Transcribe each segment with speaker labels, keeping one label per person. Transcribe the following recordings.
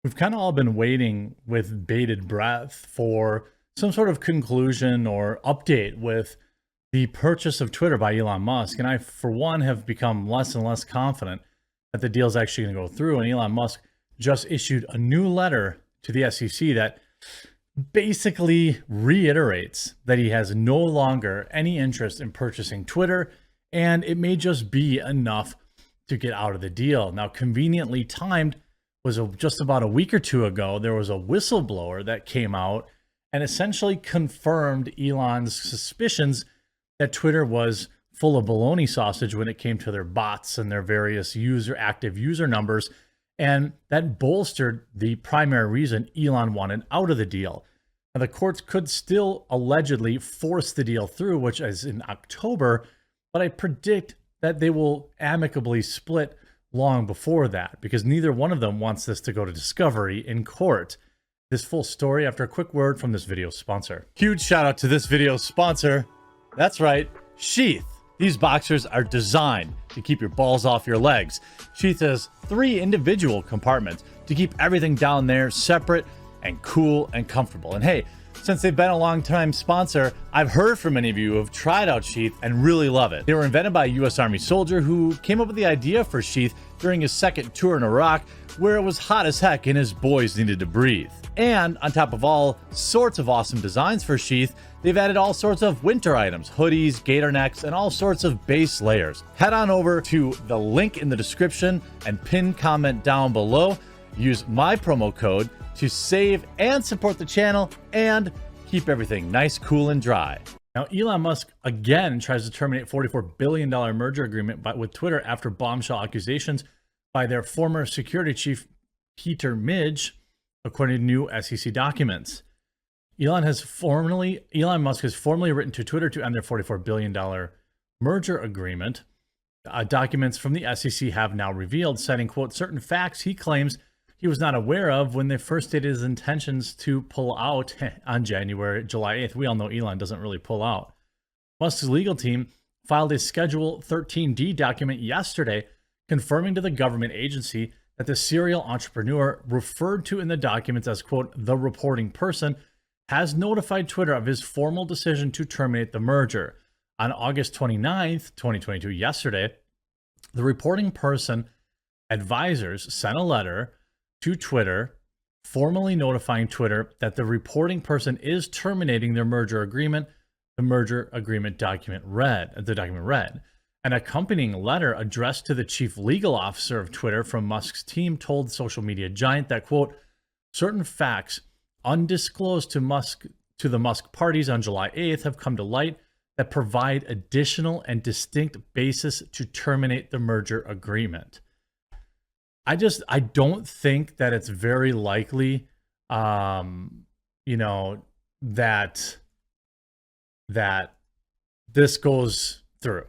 Speaker 1: We've kind of all been waiting with bated breath for some sort of conclusion or update with the purchase of Twitter by Elon Musk. And I, for one, have become less and less confident that the deal is actually going to go through. And Elon Musk just issued a new letter to the SEC that basically reiterates that he has no longer any interest in purchasing Twitter, and it may just be enough to get out of the deal. Now, conveniently timed was just about a week or two ago, there was a whistleblower that came out and essentially confirmed Elon's suspicions that Twitter was full of baloney sausage when it came to their bots and their various active user numbers. And that bolstered the primary reason Elon wanted out of the deal. Now, the courts could still allegedly force the deal through, which is in October, but I predict that they will amicably split long before that because neither one of them wants this to go to discovery in court. This full story after a quick word from this video's sponsor. Huge shout out to this video's sponsor. That's right, Sheath. These boxers are designed to keep your balls off your legs. Sheath has 3 individual compartments to keep everything down there separate and cool and comfortable. And hey, since they've been a long-time sponsor, I've heard from many of you who have tried out Sheath and really love it. They were invented by a U.S. Army soldier who came up with the idea for Sheath during his second tour in Iraq, where it was hot as heck and his boys needed to breathe. And on top of all sorts of awesome designs for Sheath, they've added all sorts of winter items, hoodies, gator necks, and all sorts of base layers. Head on over to the link in the description and pin comment down below. Use my promo code to save and support the channel and keep everything nice, cool, and dry. Now, Elon Musk again tries to terminate $44 billion merger agreement with Twitter after bombshell accusations by their former security chief, Peter Midge, according to new SEC documents. Elon Musk has formally written to Twitter to end their $44 billion merger agreement. Documents from the SEC have now revealed, citing, quote, certain facts he claims he was not aware of when they first stated his intentions to pull out on July 8th. We all know Elon doesn't really pull out. Musk's legal team filed a Schedule 13D document yesterday, confirming to the government agency that the serial entrepreneur referred to in the documents as, quote, the reporting person, has notified Twitter of his formal decision to terminate the merger. On August 29th, 2022, yesterday, the reporting person advisors sent a letter to Twitter, formally notifying Twitter that the reporting person is terminating their merger agreement. The merger agreement document read. An accompanying letter addressed to the chief legal officer of Twitter from Musk's team told social media giant that, quote, certain facts undisclosed to the Musk parties on July 8th have come to light that provide additional and distinct basis to terminate the merger agreement. I don't think that it's very likely, that this goes through.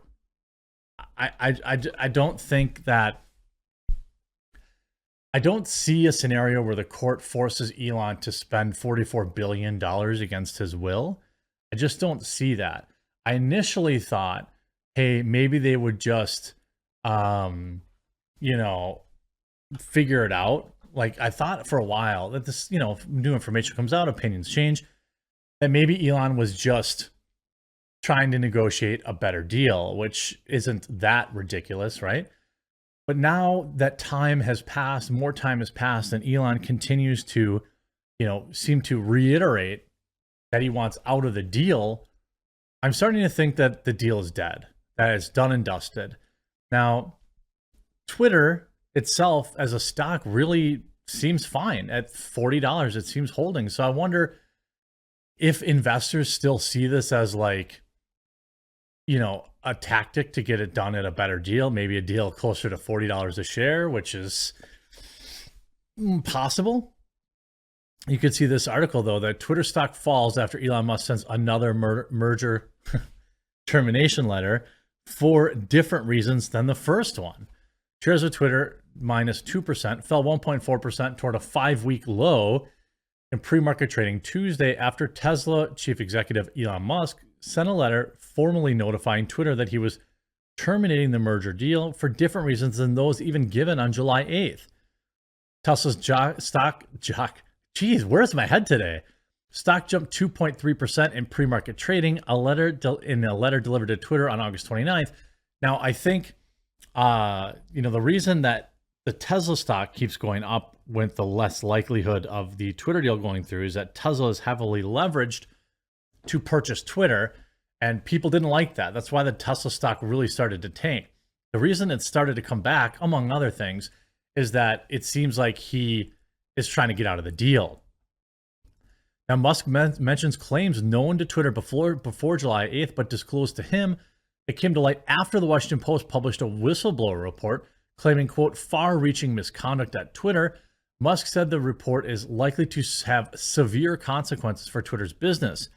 Speaker 1: I don't think that. I don't see a scenario where the court forces Elon to spend $44 billion against his will. I just don't see that. I initially thought, hey, maybe they would just, figure it out. Like, I thought for a while that this, new information comes out, opinions change, that maybe Elon was just trying to negotiate a better deal, which isn't that ridiculous, right? But now that time has passed, more time has passed, and Elon continues to, seem to reiterate that he wants out of the deal. I'm starting to think that the deal is dead, that it's done and dusted. Now, Twitter itself as a stock really seems fine at $40. It seems holding. So I wonder if investors still see this as like, a tactic to get it done at a better deal, maybe a deal closer to $40 a share, which is possible. You could see this article, though, that Twitter stock falls after Elon Musk sends another merger termination letter for different reasons than the first one. Shares of Twitter minus 2%, fell 1.4% toward a 5-week low in pre-market trading Tuesday after Tesla chief executive Elon Musk sent a letter formally notifying Twitter that he was terminating the merger deal for different reasons than those even given on July 8th. Tesla's geez, where's my head today? Stock jumped 2.3% in pre-market trading, in a letter delivered to Twitter on August 29th. Now, I think, the reason that the Tesla stock keeps going up with the less likelihood of the Twitter deal going through is that Tesla is heavily leveraged to purchase Twitter, and people didn't like that. That's why the Tesla stock really started to tank. The reason it started to come back, among other things, is that it seems like he is trying to get out of the deal. Now, Musk mentions claims known to Twitter before July 8th, but disclosed to him. It came to light after the Washington Post published a whistleblower report claiming, quote, far-reaching misconduct at Twitter. Musk said the report is likely to have severe consequences for Twitter's business.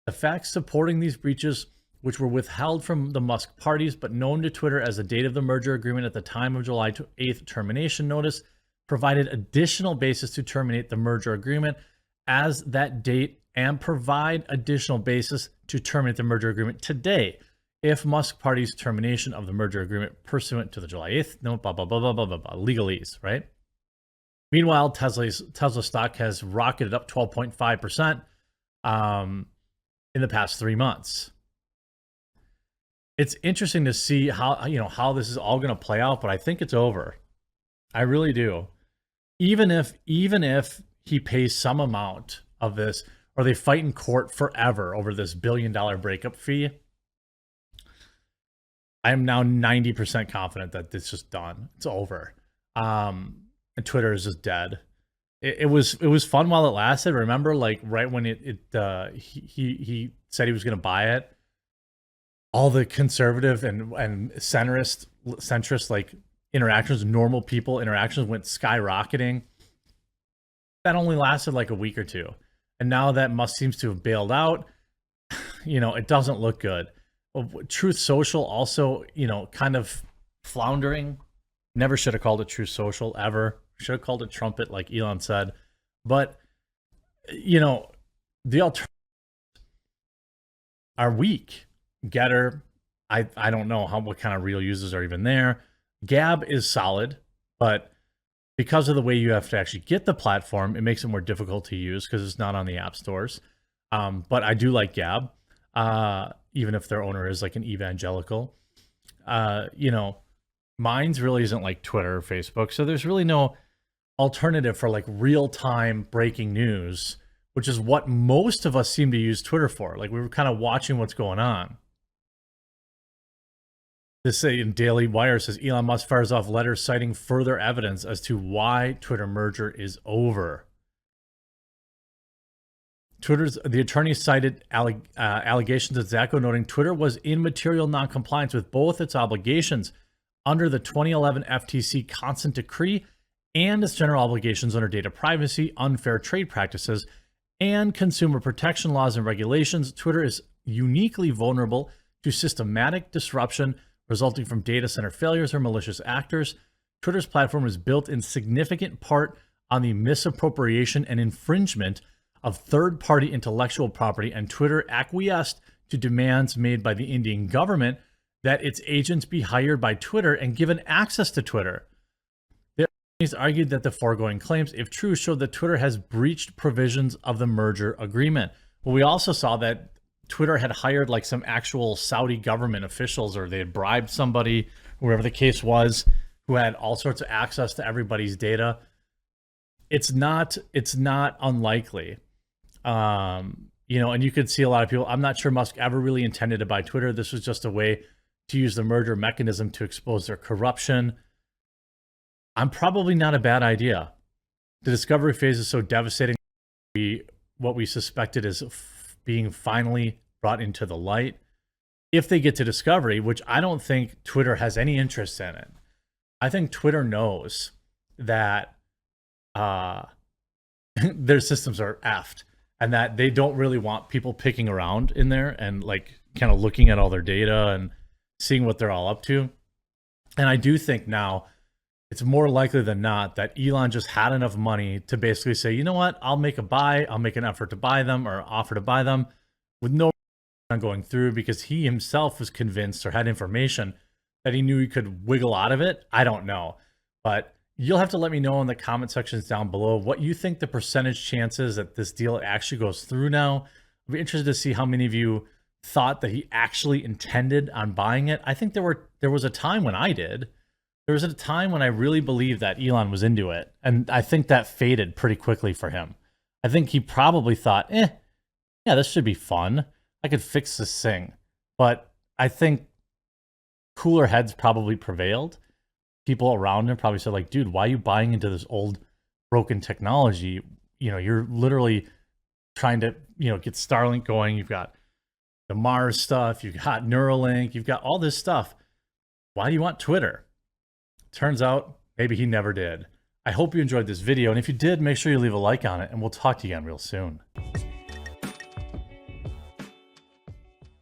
Speaker 1: The facts supporting these breaches, which were withheld from the Musk parties but known to Twitter as the date of the merger agreement at the time of July 8th termination notice, provided additional basis to terminate the merger agreement as that date and provide additional basis to terminate the merger agreement today if Musk parties' termination of the merger agreement pursuant to the July 8th, no, blah, blah, blah, blah, blah, blah, blah, legalese, right? Meanwhile, Tesla stock has rocketed up 12.5% in the past 3 months. It's interesting to see how this is all going to play out, but I think it's over. I really do. Even if he pays some amount of this, or they fight in court forever over this $1 billion breakup fee, I am now 90% confident that it's just done. It's over. And Twitter is just dead. It was fun while it lasted. Remember, like right when he said he was going to buy it, all the conservative and centrist like interactions, normal people interactions went skyrocketing. That only lasted like a week or two. And now that Musk seems to have bailed out, it doesn't look good. Truth Social also, kind of floundering. Never should have called it Truth Social ever. Should have called it Trumpet like Elon said. But, the alternatives are weak. Getter, I don't know what kind of real users are even there. Gab is solid, but because of the way you have to actually get the platform, it makes it more difficult to use because it's not on the app stores. But I do like Gab, even if their owner is like an evangelical. Minds really isn't like Twitter or Facebook, so there's really no alternative for like real-time breaking news, which is what most of us seem to use Twitter for. Like we were kind of watching what's going on. This in Daily Wire says Elon Musk fires off letters citing further evidence as to why Twitter merger is over. The attorney cited allegations at Zacco, noting Twitter was in material noncompliance with both its obligations under the 2011 FTC consent decree and its general obligations under data privacy, unfair trade practices, and consumer protection laws and regulations. Twitter is uniquely vulnerable to systematic disruption resulting from data center failures or malicious actors. Twitter's platform is built in significant part on the misappropriation and infringement of third-party intellectual property, and Twitter acquiesced to demands made by the Indian government that its agents be hired by Twitter and given access to Twitter. The attorneys argued that the foregoing claims, if true, showed that Twitter has breached provisions of the merger agreement. Well, we also saw that Twitter had hired like some actual Saudi government officials, or they had bribed somebody, whoever the case was, who had all sorts of access to everybody's data. It's not unlikely. And you could see a lot of people. I'm not sure Musk ever really intended to buy Twitter. This was just a way to use the merger mechanism to expose their corruption. I'm probably not a bad idea. The discovery phase is so devastating. What we suspected is being finally brought into the light. If they get to discovery, which I don't think Twitter has any interest in it. I think Twitter knows that their systems are effed and that they don't really want people picking around in there and like kind of looking at all their data and seeing what they're all up to. And I do think now it's more likely than not that Elon just had enough money to basically say, you know what, I'll make an effort to buy them or offer to buy them with no going through, because he himself was convinced or had information that he knew he could wiggle out of it. I don't know. But You'll have to let me know in the comment sections down below what you think the percentage chances that this deal actually goes through now. I'd be interested to see how many of you thought that he actually intended on buying it. I think there was a time when I did. There was a time when I really believed that Elon was into it, and I think that faded pretty quickly for him. I think he probably thought, yeah, this should be fun. I could fix this thing. But I think cooler heads probably prevailed. People around him probably said, like, dude, why are you buying into this old broken technology? You know, you're literally trying to, get Starlink going. You've got the Mars stuff. You've got Neuralink. You've got all this stuff. Why do you want Twitter? Turns out maybe he never did. I hope you enjoyed this video. And if you did, make sure you leave a like on it, and we'll talk to you again real soon.